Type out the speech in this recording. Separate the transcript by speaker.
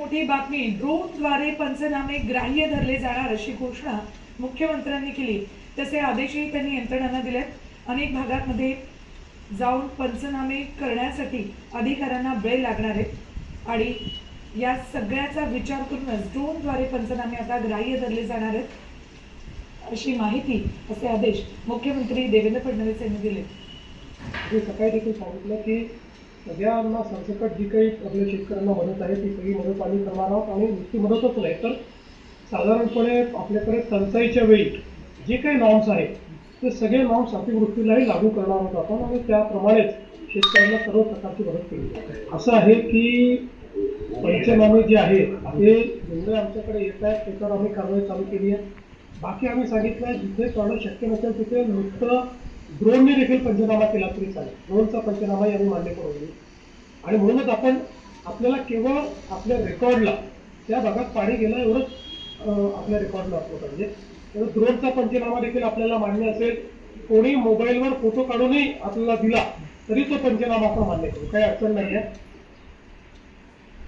Speaker 1: मोठी बातमी. ड्रोनद्वारे पंचनामे ग्राह्य धरले जाणार अशी घोषणा मुख्यमंत्र्यांनी केली. तसे आदेशही त्यांनी यंत्रणांना दिलेत. अनेक भागांमध्ये जाऊन पंचनामे करण्यासाठी अधिकाऱ्यांना वेळ लागणार आहे आणि या सगळ्याचा विचार करूनच ड्रोनद्वारे पंचनामे आता ग्राह्य धरले जाणार आहेत अशी माहिती, असे आदेश मुख्यमंत्री देवेंद्र फडणवीस यांनी दिले.
Speaker 2: सकाळी देखील सांगितलं की सगळ्यांना सरसकट जी काही आपल्या शेतकऱ्यांना मदत आहे ती सगळी मदत आम्ही करणार आहोत. आणि नुसती मदतच नाही तर साधारणपणे आपल्याकडे टंचाईच्या वेळी जे काही नॉर्म्स आहेत ते सगळे नॉर्म्स अतिवृष्टीलाही लागू करणार आहोत आपण, आणि त्याप्रमाणेच शेतकऱ्यांना सर्व प्रकारची मदत केली. असं आहे की पंचनामे जे आहे ते जेवढे आमच्याकडे येत आहेत त्याच्यावर आम्ही कारवाई चालू केली आहे. बाकी आम्ही सांगितलं आहे जिथे करणं शक्य नसेल तिथे नुसतं ड्रोनने देखील पंचनामा केला तरी चालेल. ड्रोनचा पंचनामाही आम्ही मान्य करून देऊ. आणि म्हणूनच आपल्याला केवळ आपल्या रेकॉर्डला त्या भागात पाणी गेलं एवढंच आपल्या रेकॉर्डला असलं पाहिजे. तर ड्रोनचा पंचनामा देखील आपल्याला मान्य असेल. कोणी मोबाईलवर फोटो काढूनही आपल्याला दिला तरी तो पंचनामा आपण मान्य करू, काही अडचण नाही आहे.